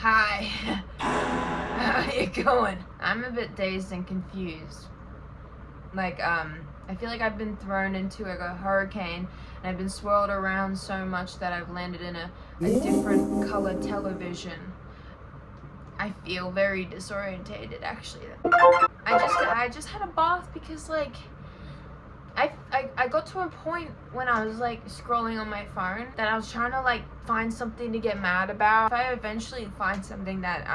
Hi. How you going? I'm a bit dazed and confused. Like, I feel like I've been thrown into like a hurricane and I've been swirled around so much that I've landed in a different color television. I feel very disorientated, actually. I just had a bath because, like, I got to a point when I was like scrolling on my phone that I was trying to like find something to get mad about. If I eventually find something that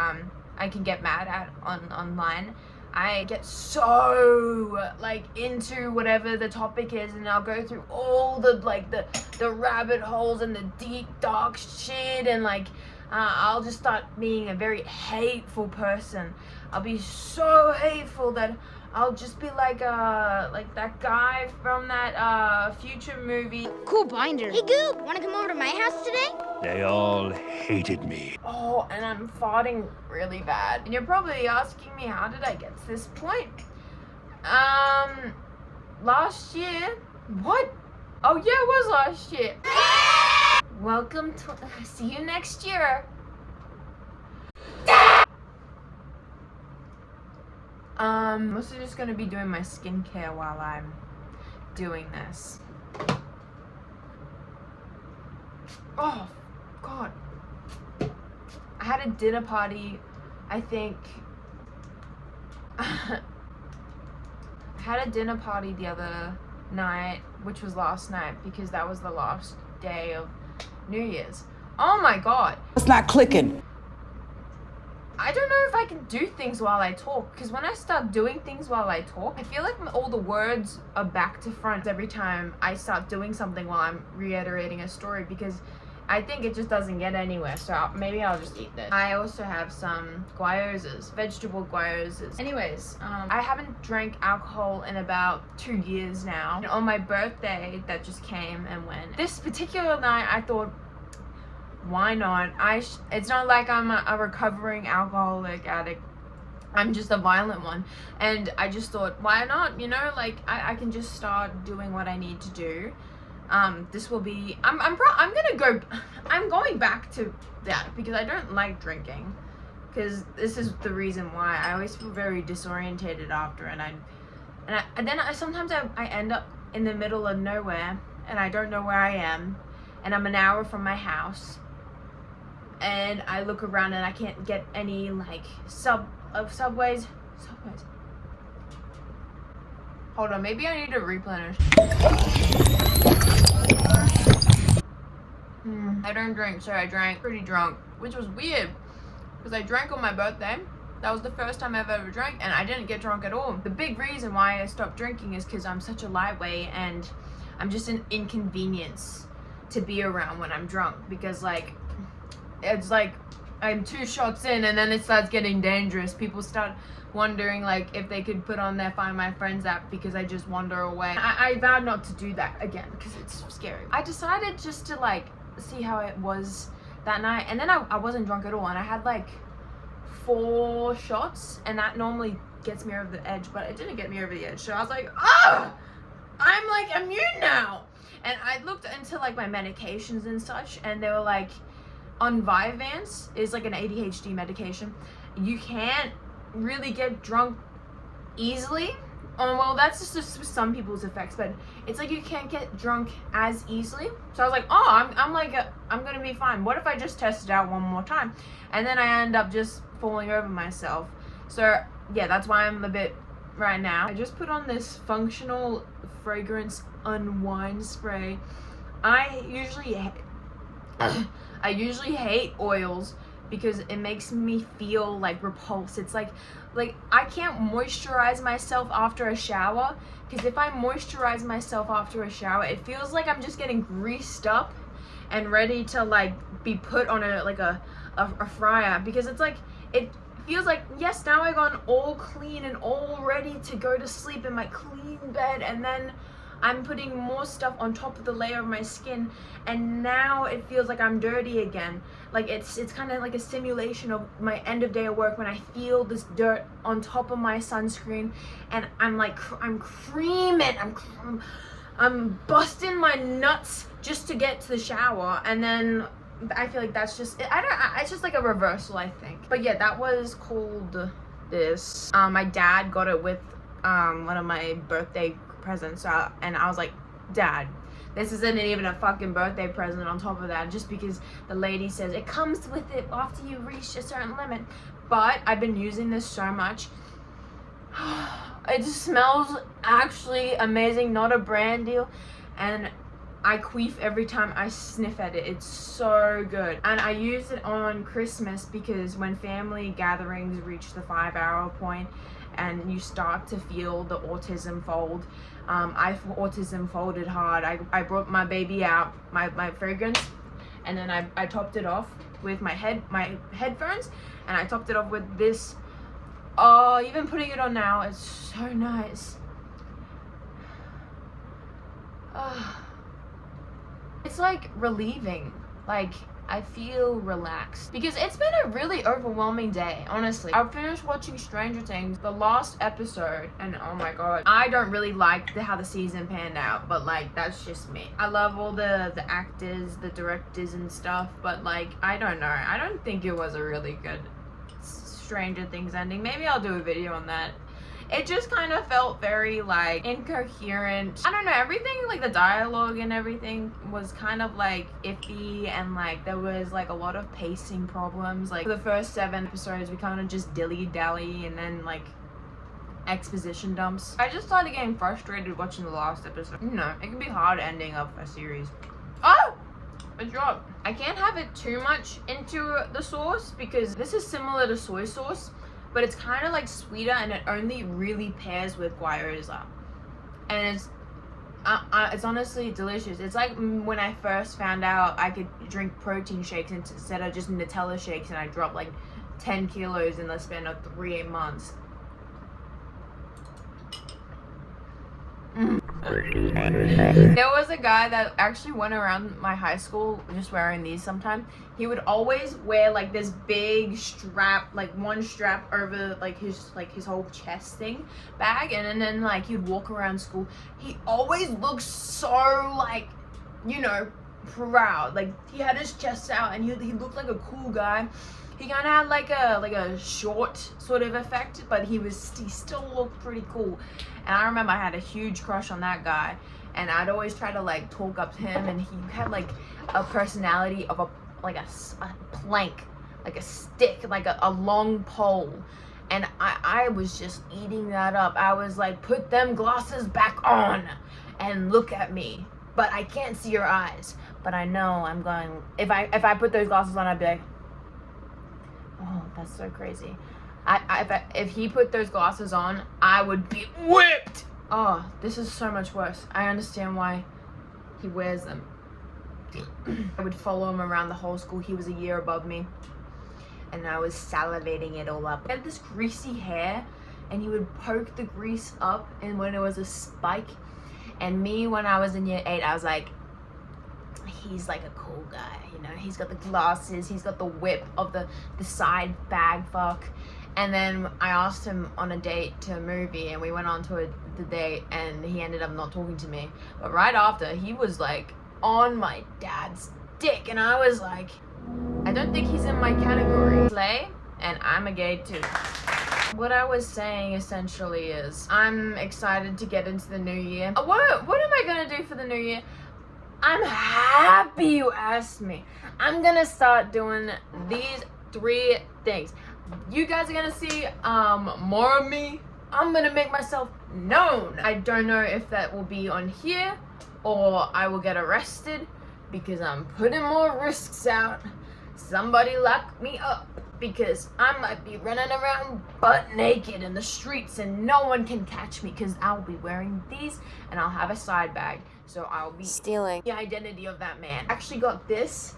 I can get mad at online, I get so like into whatever the topic is, and I'll go through all the like the rabbit holes and the deep dark shit, and like I'll just start being a very hateful person. I'll be so hateful that I'll just be like that guy from that future movie. Cool binder. Hey Goob, wanna come over to my house today? They all hated me. Oh, and I'm farting really bad. And you're probably asking me, how did I get to this point? Last year. What? Oh yeah, it was last year. Welcome to, see you next year. I'm also just gonna be doing my skincare while I'm doing this. Oh, God. I had a dinner party, I think. I had a dinner party the other night, which was last night, because that was the last day of New Year's. Oh my God. It's not clicking. I don't know if I can do things while I talk, because when I start doing things while I talk, I feel like all the words are back to front every time I start doing something while I'm reiterating a story, because I think it just doesn't get anywhere. So maybe I'll just eat this. I also have some guayosas, vegetable guayosas. Anyways, I haven't drank alcohol in about 2 years now. And on my birthday that just came and went, this particular night I thought, why not? It's not like I'm a recovering alcoholic addict. I'm just a violent one. And I just thought, why not? You know, like I can just start doing what I need to do. This will be, I'm going back to that because I don't like drinking. Because this is the reason why. I always feel very disorientated after, and then sometimes I end up in the middle of nowhere and I don't know where I am, and I'm an hour from my house. And I look around and I can't get any like subways. Hold on, maybe I need to replenish. I don't drink, so I drank pretty drunk, which was weird because I drank on my birthday. That was the first time I've ever drank, and I didn't get drunk at all. The big reason why I stopped drinking is because I'm such a lightweight and I'm just an inconvenience to be around when I'm drunk, because like it's like I'm 2 shots in and then it starts getting dangerous. People start wondering like if they could put on their Find My Friends app because I just wander away. I vowed not to do that again because it's scary. I decided just to like see how it was that night, and then I wasn't drunk at all, and I had like 4 shots, and that normally gets me over the edge, but it didn't get me over the edge. So I was like, I'm like immune now. And I looked into like my medications and such, and they were like, on Vyvanse is like an ADHD medication. You can't really get drunk easily. Well, that's just some people's effects, but it's like you can't get drunk as easily. So I was like, I'm gonna be fine. What if I just test it out one more time? And then I end up just falling over myself. So yeah, that's why I'm a bit right now. I just put on this functional fragrance unwind spray. I usually hate oils because it makes me feel like repulsed. It's like I can't moisturize myself after a shower, because if I moisturize myself after a shower, it feels like I'm just getting greased up and ready to like be put on a fryer, because it's like it feels like, yes, now I've gone all clean and all ready to go to sleep in my clean bed, and then I'm putting more stuff on top of the layer of my skin, and now it feels like I'm dirty again. Like it's kind of like a simulation of my end of day of work when I feel this dirt on top of my sunscreen, and I'm like, I'm creaming, I'm busting my nuts just to get to the shower, and then I feel like that's just, it's just like a reversal, I think. But yeah, that was called this. My dad got it with one of my birthday presents, and I was like, Dad, this isn't even a fucking birthday present on top of that, just because the lady says it comes with it after you reach a certain limit. But I've been using this so much. It just smells actually amazing, not a brand deal, and I queef every time I sniff at it. It's so good. And I use it on Christmas because when family gatherings reach the 5-hour point and you start to feel the autism fold, autism folded hard. I brought my baby out, my fragrance, and then I topped it off with my headphones, and I topped it off with this. Oh, even putting it on now, it's so nice. It's like relieving. Like, I feel relaxed because it's been a really overwhelming day, honestly. I finished watching Stranger Things, the last episode, and oh my god, I don't really like how the season panned out, but like, that's just me. I love all the actors, the directors and stuff, but like, I don't know. I don't think it was a really good Stranger Things ending. Maybe I'll do a video on that. It just kind of felt very like incoherent. I don't know, everything, like the dialogue and everything was kind of like iffy, and like there was like a lot of pacing problems. Like the first 7 episodes we kind of just dilly-dally, and then like exposition dumps. I just started getting frustrated watching the last episode. You know, it can be hard ending up a series. Oh! A drop. I can't have it too much into the sauce because this is similar to soy sauce, but it's kind of like sweeter, and it only really pairs with gyoza, and it's honestly delicious. It's like when I first found out I could drink protein shakes instead of just Nutella shakes, and I dropped like 10 kilos in the span of 3 months. There was a guy that actually went around my high school just wearing these sometimes. He would always wear like this big strap, like one strap over like his whole chest thing bag, and then like he'd walk around school. He always looked so like, you know, proud. Like he had his chest out, and he looked like a cool guy. He kind of had like a short sort of effect, but he still looked pretty cool. And I remember I had a huge crush on that guy, and I'd always try to like talk up to him, and he had like a personality of a plank, like a stick, like a long pole. And I was just eating that up. I was like, put them glasses back on and look at me. But I can't see your eyes. But I know I'm going, if I put those glasses on, I'd be like, oh, that's so crazy. If he put those glasses on, I would be whipped. Oh, this is so much worse. I understand why he wears them. I would follow him around the whole school. He was a year above me, and I was salivating it all up. He had this greasy hair, and he would poke the grease up, and when it was a spike. And me, when I was in year 8, I was like, he's like a cool guy, you know. He's got the glasses, he's got the whip of the side bag fuck. And then I asked him on a date to a movie, and we went on to the date, and he ended up not talking to me. But right after, he was like on my dad's dick, and I was like, I don't think he's in my category. Slay, and I'm a gay too. What I was saying essentially is I'm excited to get into the new year. What am I gonna do for the new year? I'm happy you asked me. I'm gonna start doing these 3 things. You guys are gonna see more of me. I'm gonna make myself known. I don't know if that will be on here or I will get arrested because I'm putting more risks out. Somebody lock me up because I might be running around butt naked in the streets and no one can catch me because I'll be wearing these and I'll have a side bag. So I'll be stealing the identity of that man. I actually got this,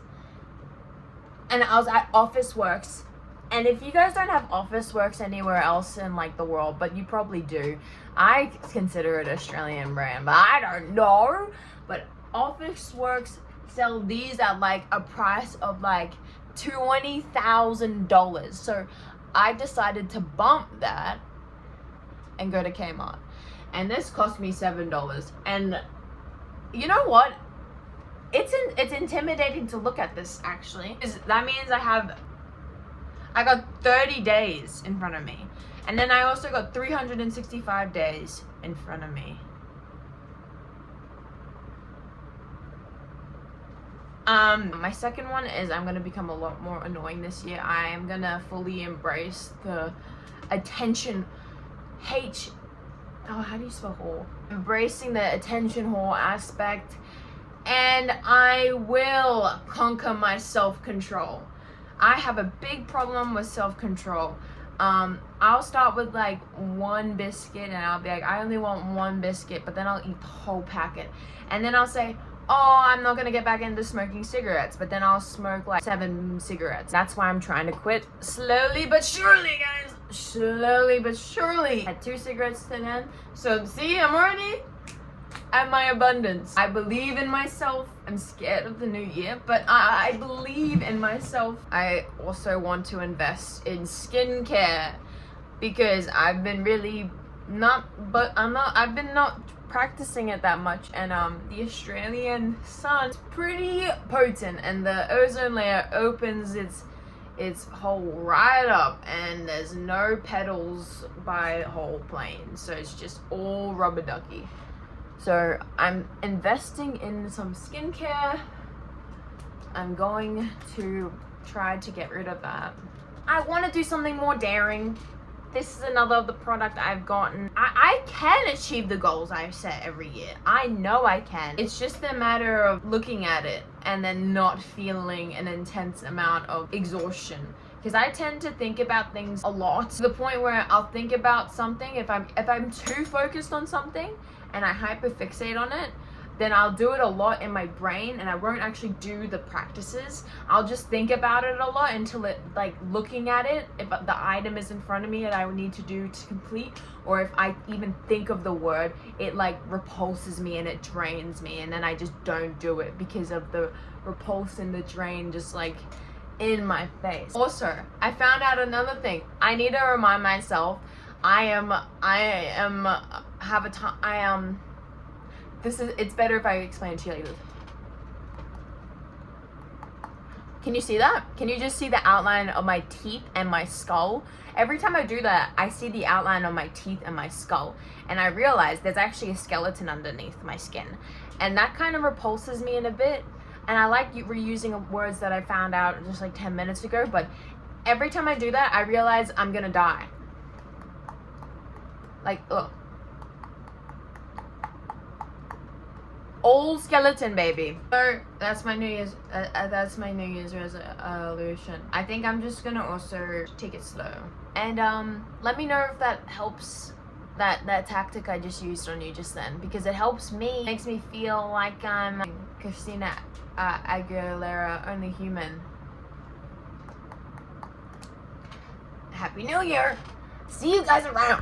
and I was at Office Works. And if you guys don't have Office Works anywhere else in like the world, but you probably do, I consider it an Australian brand, but I don't know. But Office Works sell these at like a price of like $20,000. So I decided to bump that and go to Kmart. And this cost me $7. And you know what? it's intimidating to look at this actually. That means I got 30 days in front of me. And then I also got 365 days in front of me. My second one is I'm gonna become a lot more annoying this year. I am gonna fully embrace the attention how do you spell whore? Embracing the attention whore aspect, and I will conquer my self-control. I have a big problem with self-control. I'll start with like one biscuit and I'll be like, I only want one biscuit, but then I'll eat the whole packet. And then I'll say, oh, I'm not gonna get back into smoking cigarettes, but then I'll smoke like 7 cigarettes. That's why I'm trying to quit slowly but surely, guys. Slowly but surely. I had 2 cigarettes to then. So see, I'm already at my abundance. I believe in myself. I'm scared of the new year, but I believe in myself. I also want to invest in skincare because I've been really I've been not practicing it that much, and the Australian sun is pretty potent, and the ozone layer opens its hole right up, and there's no petals by whole plane, so it's just all rubber ducky. So I'm investing in some skincare. I'm going to try to get rid of that. I want to do something more daring. This is another of the product I've gotten. I can achieve the goals I set every year. I know I can. It's just a matter of looking at it and then not feeling an intense amount of exhaustion. Because I tend to think about things a lot to the point where I'll think about something. If I'm too focused on something and I hyperfixate on it, then I'll do it a lot in my brain and I won't actually do the practices. I'll just think about it a lot until it, like, looking at it, if the item is in front of me that I would need to do to complete, or if I even think of the word, it like repulses me and it drains me, and then I just don't do it because of the repulse and the drain just like in my face. Also, I found out another thing. I need to remind myself it's better if I explain it to you like this. Can you see that? Can you just see the outline of my teeth and my skull? Every time I do that, I see the outline of my teeth and my skull, and I realize there's actually a skeleton underneath my skin, and that kind of repulses me in a bit. And I like reusing words that I found out just like 10 minutes ago, but every time I do that, I realize I'm gonna die. Like, ugh. Old skeleton, baby. So that's my New Year's resolution. I think I'm just gonna also take it slow. And let me know if that helps, that tactic I just used on you just then, because it helps me. Makes me feel like I'm Christina Aguilera, only human. Happy New Year. See you guys around.